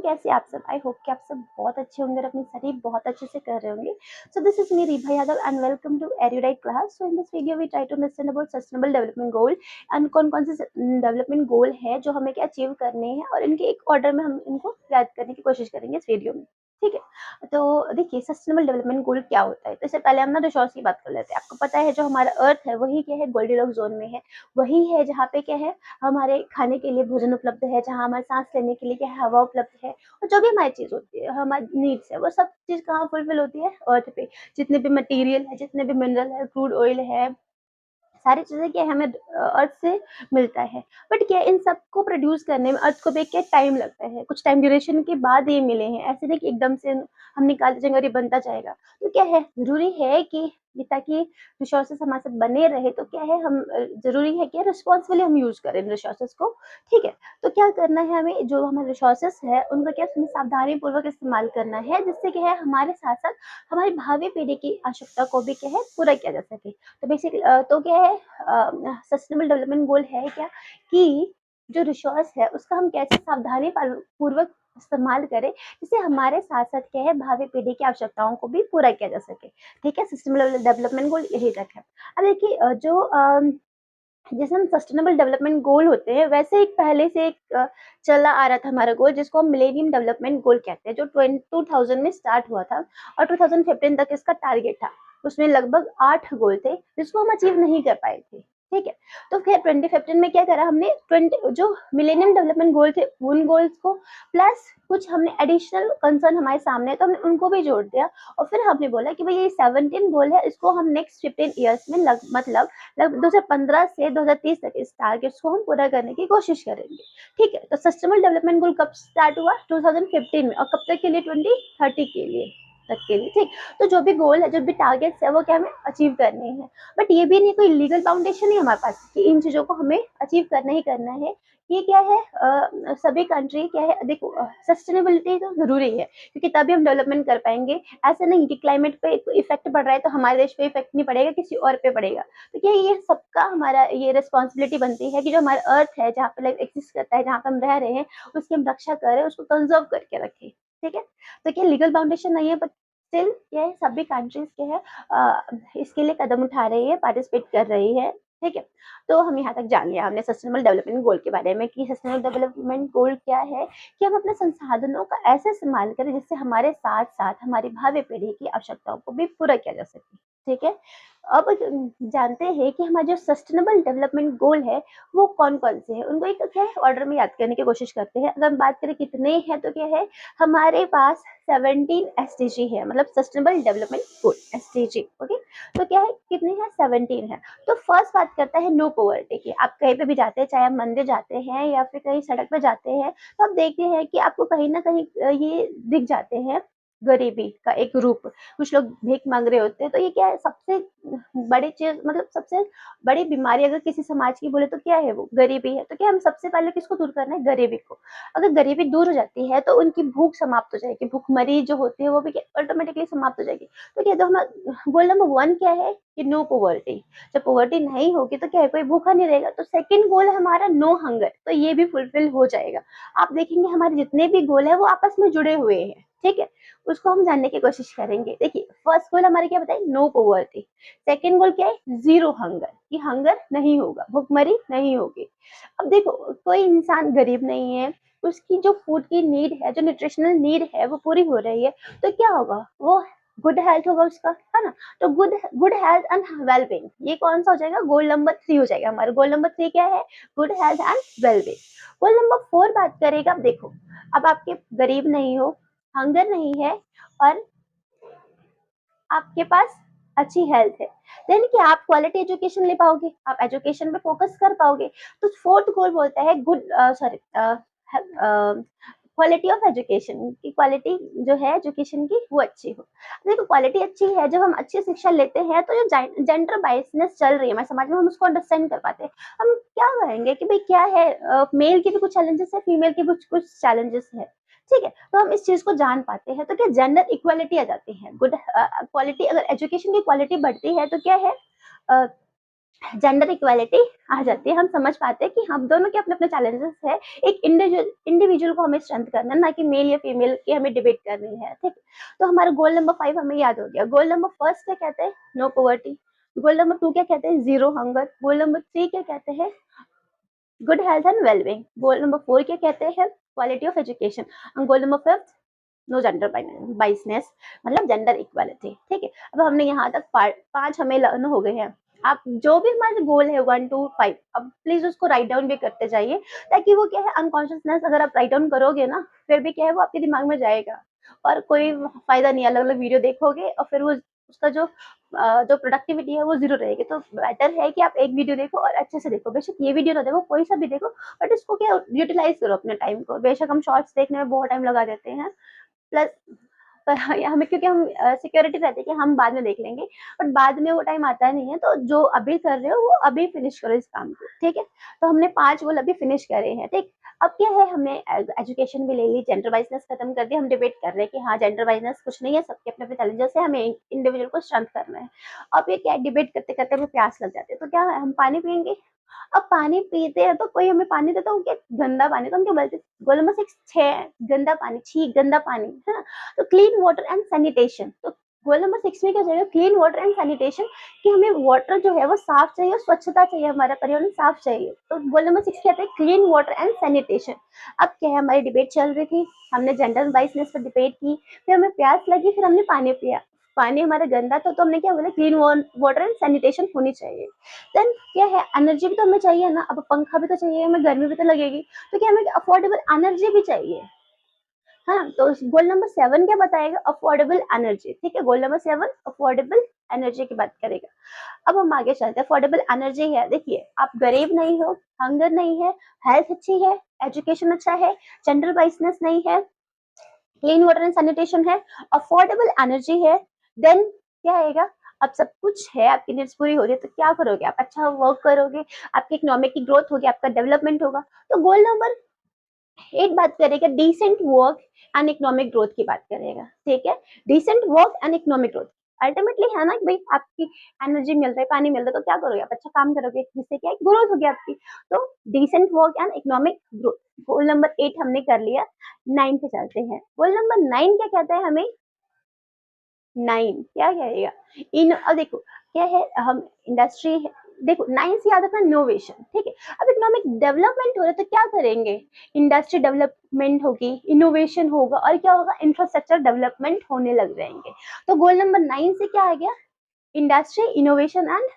कैसे आप सब? आई होप कि आप सब बहुत अच्छे होंगे और अपनी स्टडी बहुत अच्छे से कर रहे होंगे। So this is me Ribha Yadav and welcome to erudite class. So in this video we try to understand about sustainable development goal and कौन-कौन से डेवलपमेंट गोल है जो हमें क्या अचीव करने हैं और इनके एक ऑर्डर में हम इनको याद करने की कोशिश करेंगे इस वीडियो में। ठीक है, तो देखिए सस्टेनेबल डेवलपमेंट गोल क्या होता है। तो इससे पहले हम ना रिसोर्स की बात कर लेते हैं। आपको पता है जो हमारा अर्थ है वही क्या है, गोल्डीलॉक्स जोन में है। वही है जहाँ पे क्या है, हमारे खाने के लिए भोजन उपलब्ध है, जहाँ हमारे सांस लेने के लिए क्या है, हवा उपलब्ध है, और जो भी हमारी चीज होती है, हमारी नीड्स है, वो सब चीज कहाँ फुलफिल होती है, अर्थ पे। जितने भी मटेरियल है, जितने भी मिनरल है, क्रूड ऑयल है, सारी चीजें क्या है, हमें अर्थ से मिलता है। बट क्या इन सबको प्रोड्यूस करने में अर्थ को भी क्या टाइम लगता है, कुछ टाइम ड्यूरेशन के बाद ये मिले हैं। ऐसे नहीं कि एकदम से हम निकाल देंगे और ये बनता जाएगा। तो क्या है, जरूरी है कि ये ताकि रिसोर्सेस हमारे साथ बने रहे, तो क्या है, हम जरूरी है कि रिस्पॉन्सिबली हम यूज करें रिसोर्सेस को। ठीक है, तो क्या करना है हमें, जो हमारे रिसोर्सेस है उनका क्या हमें सावधानी पूर्वक इस्तेमाल करना है, जिससे क्या है हमारे साथ साथ हमारी भावी पीढ़ी की आवश्यकता को भी क्या है पूरा किया जा सके। तो बेसिकली तो क्या है, सस्टेनेबल डेवलपमेंट गोल है क्या कि जो रिसोर्स है उसका हम कैसे सावधानी पूर्वक इस्तेमाल करें, जिससे हमारे साथ साथ क्या है भावी पीढ़ी की आवश्यकताओं को भी पूरा किया जा सके। ठीक है, सस्टेनेबल डेवलपमेंट गोल यही तक है। अब देखिए जैसे हम सस्टेनेबल डेवलपमेंट गोल होते हैं, वैसे एक पहले से एक चला आ रहा था हमारा गोल, जिसको हम मिलेनियम डेवलपमेंट गोल कहते हैं, जो 2000 में स्टार्ट हुआ था और 2015 तक इसका टारगेट था। उसमें लगभग 8 गोल थे जिसको हम अचीव नहीं कर पाए थे। ठीक है, तो फिर 2015 में क्या करा हमने, 20 जो मिलेनियम डेवलपमेंट गोल थे उन गोल्स को प्लस कुछ हमने एडिशनल कंसर्न हमारे सामने है, तो हमने उनको भी जोड़ दिया। और फिर हमने बोला कि भाई ये 17 गोल है, इसको हम नेक्स्ट 15 ईयर्स में मतलब 2015 से 2030 तक इस टारगेट्स को हम पूरा करने की कोशिश करेंगे। ठीक है, तो सस्टेनेबल डेवलपमेंट गोल कब स्टार्ट हुआ, 2015 में, और कब तक के लिए, 2030 के लिए तक के लिए। ठीक, तो जो भी गोल है, जो भी टारगेट्स है, वो क्या हमें अचीव करने हैं। बट ये भी नहीं कोई लीगल फाउंडेशन है हमारे पास कि इन चीजों को हमें अचीव करना ही करना है। ये क्या है, सभी कंट्री क्या है, देखो सस्टेनेबिलिटी तो जरूरी है क्योंकि तभी हम डेवलपमेंट कर पाएंगे। ऐसा नहीं कि क्लाइमेट पे इफेक्ट पड़ रहा है तो हमारे देश पे इफेक्ट नहीं पड़ेगा, किसी और पे पड़ेगा। तो क्या ये सबका हमारा ये रिस्पॉन्सिबिलिटी बनती है कि जो हमारा अर्थ है, जहाँ पे लाइफ एग्जिस्ट करता है, जहाँ पे हम रह रहे हैं, उसकी हम रक्षा करें, उसको कंजर्व करके रखें। ठीक है, तो क्या लीगल फाउंडेशन नहीं है, बट स्टिल क्या है, सभी कंट्रीज के है इसके लिए कदम उठा रही है, पार्टिसिपेट कर रही है। ठीक है, तो हम यहाँ तक जान लिया हमने सस्टेनेबल डेवलपमेंट गोल के बारे में कि सस्टेनेबल डेवलपमेंट गोल क्या है, कि हम अपने संसाधनों का ऐसे इस्तेमाल करें जिससे हमारे साथ साथ हमारी भावी पीढ़ी की आवश्यकताओं को भी पूरा किया जा सके। ठीक है, अब जानते हैं कि हमारे जो सस्टेनेबल डेवलपमेंट गोल है वो कौन कौन से हैं, उनको एक क्या है ऑर्डर में याद करने की कोशिश करते हैं। अगर हम बात करें कितने हैं, तो क्या है, हमारे पास 17 एसडीजी है, मतलब सस्टेनेबल डेवलपमेंट गोल एसडीजी। ओके, तो क्या है, कितने हैं, 17 है। तो फर्स्ट बात करता है नो पॉवर्टी की। आप कहीं पे भी जाते हैं, चाहे आप मंदिर जाते हैं या फिर कहीं सड़क पे जाते हैं, तो आप देखते हैं कि आपको कहीं ना कहीं ये दिख जाते हैं, गरीबी का एक रूप। कुछ लोग भीख मांग रहे होते हैं। तो ये क्या है, सबसे बड़ी चीज, मतलब सबसे बड़ी बीमारी अगर किसी समाज की बोले तो क्या है, वो गरीबी है। तो क्या हम सबसे पहले किसको दूर करना है, गरीबी को। अगर गरीबी दूर हो जाती है तो उनकी भूख समाप्त हो जाएगी, भूखमरी जो होती है वो भी ऑटोमेटिकली समाप्त हो जाएगी। तो क्या, तो हम गोल नंबर 1 क्या है कि नो पॉवर्टी। जब पॉवर्टी नहीं होगी तो क्या है, कोई भूखा नहीं रहेगा। तो सेकंड गोल है हमारा नो हंगर, तो ये भी फुलफिल हो जाएगा। आप देखेंगे हमारे जितने भी गोल है वो आपस में जुड़े हुए हैं। ठीक है, उसको हम जानने की कोशिश करेंगे। देखिए फर्स्ट गोल हमारे क्या बताए, नो पॉवर्टी। सेकंड गोल क्या है, जीरो हंगर, कि हंगर नहीं होगा, भूखमरी नहीं होगी। अब देखो कोई इंसान गरीब नहीं है, उसकी जो फूड की नीड है, जो न्यूट्रिशनल नीड है वो पूरी हो रही है, तो क्या होगा, वो गुड हेल्थ होगा उसका, है ना। तो good good health and wellbeing, ये कौन सा हो जाएगा, गोल नंबर 3 हो जाएगा। हमारा गोल नंबर 3 क्या है, good health and wellbeing. Goal number 4 बात करेगा। अब देखो, अब आपके गरीब नहीं हो, हंगर नहीं है, और आपके पास अच्छी हेल्थ है, देन क्या आप क्वालिटी एजुकेशन ले पाओगे, आप एजुकेशन पे फोकस कर पाओगे। तो फोर्थ गोल बोलता है good sorry quality of education, की क्वालिटी जो है एजुकेशन की वो अच्छी हो। देखो क्वालिटी अच्छी है, जब हम अच्छी शिक्षा लेते हैं तो जो जेंडर बायसनेस चल रही है हमारे समाज में, हम उसको अंडरस्टैंड कर पाते हैं। हम क्या कहेंगे कि भाई क्या है, मेल के भी कुछ चैलेंजेस है, फीमेल के भी कुछ चैलेंजेस है। ठीक है, तो हम इस चीज को जान पाते हैं। तो क्या जेंडर इक्वालिटी आ जाती है, गुड क्वालिटी, अगर एजुकेशन की क्वालिटी बढ़ती है तो क्या है, जेंडर इक्वालिटी आ जाती है। हम समझ पाते हैं कि हम दोनों के अपने अपने चैलेंजेस है। एक इंडिविजुअल को हमें स्ट्रेंथ करना है, ना कि मेल या फीमेल की हमें डिबेट करनी है। ठीक, तो हमारा गोल नंबर 5 हमें याद हो गया। गोल नंबर फर्स्ट क्या कहते हैं? No poverty. गोल नंबर 2 क्या कहते हैं? Zero hunger. गोल नंबर 3 क्या कहते हैं? Good health and wellbeing. Goal number 4 क्या कहते हैं? Quality of education. और goal number 5 no gender biasness, मतलब जेंडर इक्वालिटी। ठीक है, अब हमने यहाँ तक 5 हमें लर्न हो गए हैं। आप जो भी हमारे गोल है 1 to 5, अब प्लीज उसको राइट डाउन भी करते जाइए, ताकि वो क्या है अनकॉन्शियसनेस अगर आप राइट डाउन करोगे ना, फिर भी क्या है वो आपके दिमाग में जाएगा और कोई फायदा नहीं। अलग अलग वीडियो देखोगे और फिर वो उसका जो प्रोडक्टिविटी है वो जीरो रहेगी। तो बेटर है कि आप एक वीडियो देखो और अच्छे से देखो। बेशक ये वीडियो ना देखो, कोई सा भी देखो, बट इसको क्या यूटिलाइज करो अपने टाइम को। बेशक हम शॉर्ट्स देखने में बहुत टाइम लगा देते हैं, प्लस पर हमें क्योंकि हम सिक्योरिटी रहती है कि हम बाद में देख लेंगे, बट बाद में वो टाइम आता नहीं है। तो जो अभी कर रहे हो वो अभी फिनिश करो इस काम को। ठीक है, तो हमने 5 गोल अभी फिनिश करे हैं। ठीक, अब क्या है, हमने एजुकेशन भी ले ली, जेंडर वाइजनेस खत्म कर दिया। हम डिबेट कर रहे हैं कि हाँ जेंडर वाइजनेस कुछ नहीं है, सबके अपने अपने चैलेंजेस है, हमें इंडिविजुअल को स्ट्रेंथ करना है। अब ये क्या डिबेट करते करते हमें प्यास लग जाती है, तो क्या है हम पानी पियेंगे। अब पानी पीते हैं तो कोई हमें पानी देता है, क्या गंदा पानी, तो हम क्या बोलते हैं? गोल नंबर 6 छह गंदा पानी, छी गंदा पानी, है ना। तो क्लीन वाटर एंड सैनिटेशन, तो गोल नंबर 6 में क्या चाहिए? क्लीन वाटर एंड सैनिटेशन, कि हमें वाटर जो है वो साफ चाहिए, स्वच्छता चाहिए, हमारा पर्यावरण साफ चाहिए। तो गोल नंबर 6 कहते हैं क्लीन वाटर एंड सैनिटेशन। अब क्या है, हमारी डिबेट चल रही थी, हमने जेंडर वाइसनेस पर डिबेट की, फिर हमें प्यास लगी, फिर हमने पानी पिया। पानी हमारा गंदा था तो हमने क्या बोला? क्लीन वाटर एंड सैनिटेशन होनी चाहिए। देन क्या है, एनर्जी भी तो हमें चाहिए ना। अब पंखा भी तो चाहिए, हमें गर्मी भी तो लगेगी, तो क्या हमें अफोर्डेबल एनर्जी भी चाहिए, है ना। तो गोल नंबर 7 क्या बताएगा? Affordable energy. ठीक है, गोल नंबर 7 अफोर्डेबल एनर्जी की बात करेगा। अब हम आगे चलते हैं। अफोर्डेबल एनर्जी है, देखिए आप गरीब नहीं हो, हंगर नहीं है, हेल्थ अच्छी है, एजुकेशन अच्छा है, जेंडर वाइसनेस नहीं है, क्लीन वाटर एंड सैनिटेशन है, अफोर्डेबल एनर्जी है, देन क्या आएगा? अब सब कुछ है, आपकी नीड्स पूरी हो रही है, तो क्या करोगे? आप अच्छा वर्क करोगे, आपकी इकोनॉमिक की ग्रोथ होगी, आपका डेवलपमेंट होगा। तो गोल नंबर 8 बात करेगा decent work and economic growth की बात करेगा। ठीक है, decent work and economic growth ultimately है ना कि भाई आपकी एनर्जी मिल रहा है, पानी मिल रहा है, तो क्या करोगे? आप अच्छा काम करोगे, जिससे क्या ग्रोथ होगी आपकी। तो decent work and economic growth, goal number 8 हमने कर लिया। 9 पे चलते हैं। गोल नंबर 9 क्या कहता है हमें? 9 क्या कहेगा? इन अब देखो क्या है, हम इंडस्ट्री, देखो 9 से याद रखना इनोवेशन। ठीक है, अब इकोनॉमिक डेवलपमेंट हो रहा है तो क्या करेंगे? इंडस्ट्री डेवलपमेंट होगी, इनोवेशन होगा, और क्या होगा? इंफ्रास्ट्रक्चर डेवलपमेंट होने लग जाएंगे। तो गोल नंबर 9 से क्या आ गया? Industry, innovation and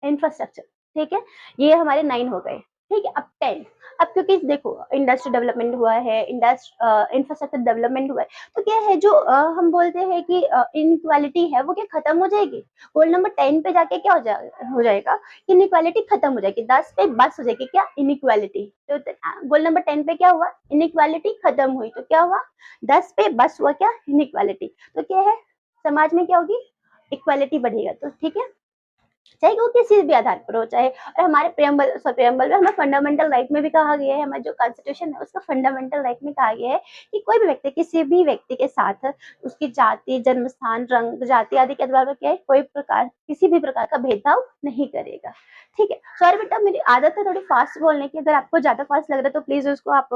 infrastructure. ठीक है, ये हमारे 9 हो गए। ठीक है, अब 10। अब क्योंकि देखो इंडस्ट्री डेवलपमेंट हुआ है, इंफ्रास्ट्रक्चर डेवलपमेंट हुआ है, तो क्या है जो हम बोलते हैं कि इनइक्वालिटी है वो क्या खत्म हो जाएगी? गोल नंबर 10 पे जाके क्या हो जाएगा? इनइक्वालिटी खत्म हो जाएगी। 10 पे बस हो जाएगी क्या? इनइक्वालिटी। तो गोल नंबर 10 पे क्या हुआ? इनइक्वालिटी खत्म हुई, तो क्या हुआ? 10 पे बस हुआ क्या? इनइक्वालिटी। तो क्या है, समाज में क्या होगी? इक्वालिटी बढ़ेगा। तो ठीक है, चाहे वो किसी भी आधार पर हो, चाहे, और हमारे प्रेम्बल में हमें फंडामेंटल राइट में भी कहा गया है, हमारा जो कॉन्स्टिट्यूशन है उसका फंडामेंटल राइट में कहा गया है कि कोई भी व्यक्ति किसी भी व्यक्ति के साथ उसकी जाति, जन्म स्थान, रंग, जाति आदि के आधार पर क्या है, कोई प्रकार किसी भी प्रकार का भेदभाव नहीं करेगा। ठीक है, सॉरी बेटा मेरी आदत है थोड़ी फास्ट बोलने की, अगर आपको ज्यादा फास्ट लग रहा है तो प्लीज उसको आप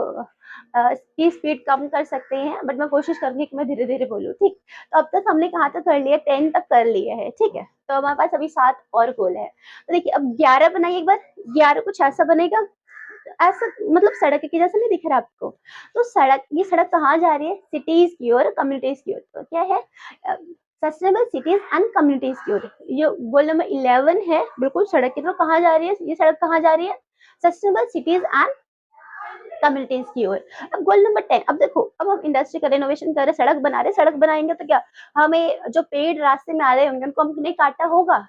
की स्पीड कम कर सकते हैं, बट मैं कोशिश करूंगी कि मैं धीरे धीरे बोलूँ। ठीक, तो अब तक हमने कहाँ तक कर लिया? 10 तक कर लिया है। ठीक है, तो हमारे पास अभी 7 और गोल है। तो देखिए अब 11 बनाइए एक बार। 11 कुछ ऐसा बनेगा, ऐसा मतलब सड़क के जैसा नहीं दिख रहा आपको? तो ये सड़क कहाँ जा रही है? सिटीज की ओर, कम्युनिटीज की ओर। तो क्या है? सस्टेनेबल सिटीज एंड कम्युनिटीज की ओर। ये गोल नंबर 11 है, बिल्कुल सड़क की तरफ। कहाँ जा रही है ये सड़क? कहाँ जा रही है? सस्टेनेबल सिटीज एंड कम्युनिटीज की ओर। अब गोल नंबर 10, अब देखो अब हम इंडस्ट्री कर रहे, इनोवेशन कर रहे, सड़क बना रहे, सड़क बनाएंगे तो क्या हमें जो पेड़ रास्ते में आ रहे होंगे उनको हमने काटा होगा,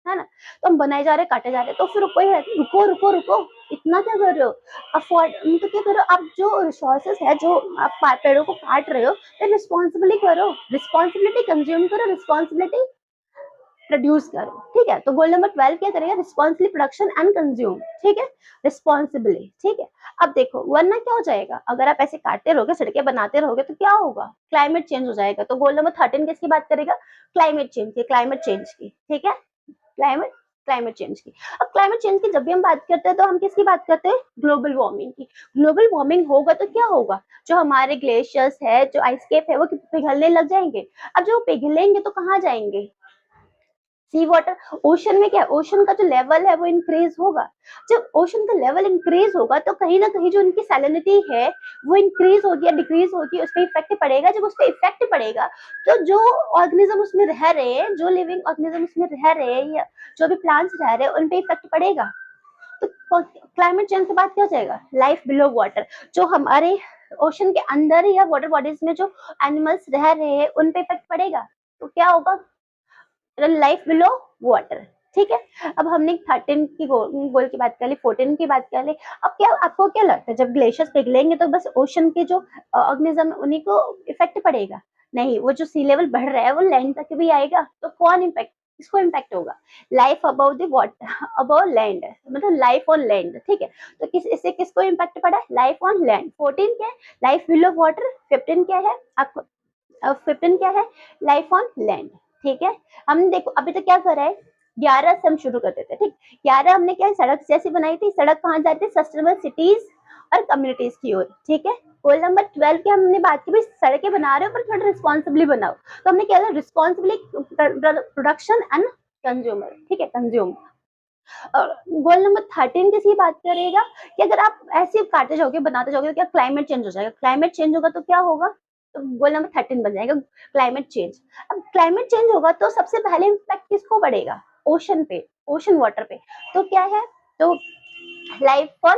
है ना। तो हम बनाए जा रहे, काटे जा रहे, तो फिर कोई है रुको रुको रुको, इतना क्या कर रहे हो? अफोर्ड तो क्या करो, आप जो रिसोर्सेस है, जो आप पेड़ों को काट रहे हो, फिर रिस्पॉन्सिबिलिटी करो, रिस्पॉन्सिबिलिटी कंज्यूम करो, रिस्पॉन्सिबिलिटी प्रोड्यूस करो। ठीक है, तो गोल नंबर 12 क्या करेगा? Responsibly production and consume. ठीक है, रिस्पॉन्सिबली। ठीक है, अब देखो वरना क्या हो जाएगा, अगर आप ऐसे काटते रहोगे, सड़कें बनाते रहोगे, तो क्या होगा? क्लाइमेट चेंज हो जाएगा। तो गोल नंबर 13 किसकी बात करेगा? क्लाइमेट चेंज की, क्लाइमेट चेंज की। ठीक है, क्लाइमेट क्लाइमेट चेंज की। अब क्लाइमेट चेंज की जब भी हम बात करते हैं तो हम किसकी बात करते हैं? ग्लोबल वार्मिंग की। ग्लोबल वार्मिंग होगा तो क्या होगा? जो हमारे ग्लेशियर्स है, जो आइस कैप है, वो पिघलने लग जाएंगे। अब जो पिघलेंगे तो कहाँ जाएंगे? सी वाटर। ओशन में क्या, ओशन का जो लेवल है वो इंक्रीज होगा। जब ओशन का लेवल इंक्रीज होगा तो कहीं ना कहीं जो उनकी सैलिनिटी है वो इंक्रीज होगी या डिक्रीज होगी, उस पर इफेक्ट पड़ेगा। जब उस पर इफेक्ट पड़ेगा तो जो ऑर्गेनिज्म उसमें रह रहे हैं, जो लिविंग ऑर्गेनिज्म उसमें रह रहे हैं या जो भी प्लांट्स रह रहे हैं, उन पे इफेक्ट पड़ेगा। तो क्लाइमेट चेंज के बाद क्या हो जाएगा? Life below water. जो हमारे ओशन के अंदर या वाटर बॉडीज में जो एनिमल्स रह रहे हैं उन पे इफेक्ट पड़ेगा। तो क्या होगा? Life below water. ठीक है। अब हमने 13 की गोल की बात कर ली, 14 की बात कर ली। अब क्या आपको क्या लगता है, जब ग्लेशियर्स पिघलेंगे तो बस ओशन के जो ऑर्गेनिज्म उन्हीं को इफेक्ट पड़ेगा? नहीं, वो जो सी लेवल बढ़ रहा है वो लैंड तक भी आएगा। तो कौन इम्पैक्ट, किसको इम्पैक्ट होगा? Life above the water, above land, मतलब लाइफ ऑन लैंड। ठीक है। तो इससे किसको इम्पैक्ट पड़ा है? Life on land. 14 क्या है? Life below water. 15 क्या है आपको? 15 क्या है? Life on land. ठीक है। हम देखो अभी तक क्या कर रहा है, 11 से हम शुरू करते थे। ठीक, 11 हमने क्या सड़क जैसी बनाई थी। सड़क कहाँ जा रही थी? सस्टेनेबल सिटीज और कम्युनिटीज की ओर। ठीक है। गोल नंबर 12 की हमने बात की, भाई सड़कें बना रहे हो पर थोड़ा रिस्पॉन्सिबली बनाओ। तो हमने क्या रिस्पॉन्सिबली प्रोडक्शन एंड कंज्यूमर। ठीक है, कंज्यूम। और गोल नंबर 13 किसी बात करेगा कि अगर आप ऐसे काटते जाओगे, बनाते जाओगे, तो क्या क्लाइमेट चेंज हो जाएगा? क्लाइमेट चेंज होगा तो क्या होगा? तो गोल नंबर 13 बन जाएगा क्लाइमेट चेंज। अब क्लाइमेट चेंज होगा तो सबसे पहले इम्पैक्ट किसको पड़ेगा? ओशन पे, ओशन वाटर पे। तो क्या है? तो life on,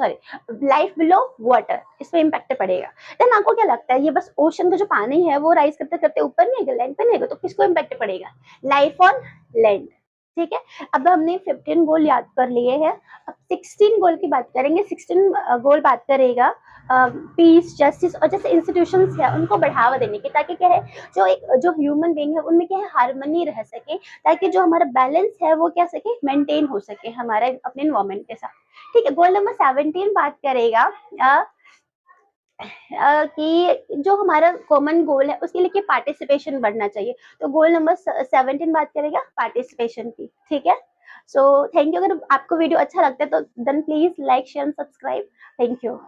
sorry, life below water, इस पे इम्पैक्ट पड़ेगा। देन आपको क्या लगता है, ये बस ओशन का जो पानी है वो राइज करते करते ऊपर नहीं गया, लैंड पे नहीं गया, तो किसको इम्पैक्ट पड़ेगा? Life on land. ठीक है। अब हमने 15 गोल याद कर लिए हैं। अब 16 गोल की बात करेंगे। 16 गोल बात करेगा पीस, जस्टिस और जैसे इंस्टीट्यूशंस है उनको बढ़ावा देने की, ताकि क्या है, जो ह्यूमन बीइंग है उनमें क्या है, हार्मनी रह सके, ताकि जो हमारा बैलेंस है वो क्या सके, मेंटेन हो सके हमारे अपने एनवायरमेंट के साथ। ठीक है। गोल नंबर 17 बात करेगा कि जो हमारा कॉमन गोल है उसके लिए पार्टिसिपेशन बढ़ना चाहिए। तो गोल नंबर 17 बात करेगा पार्टिसिपेशन की। ठीक है। So thank you. अगर आपको वीडियो अच्छा लगता है तो then please like share subscribe. Thank you.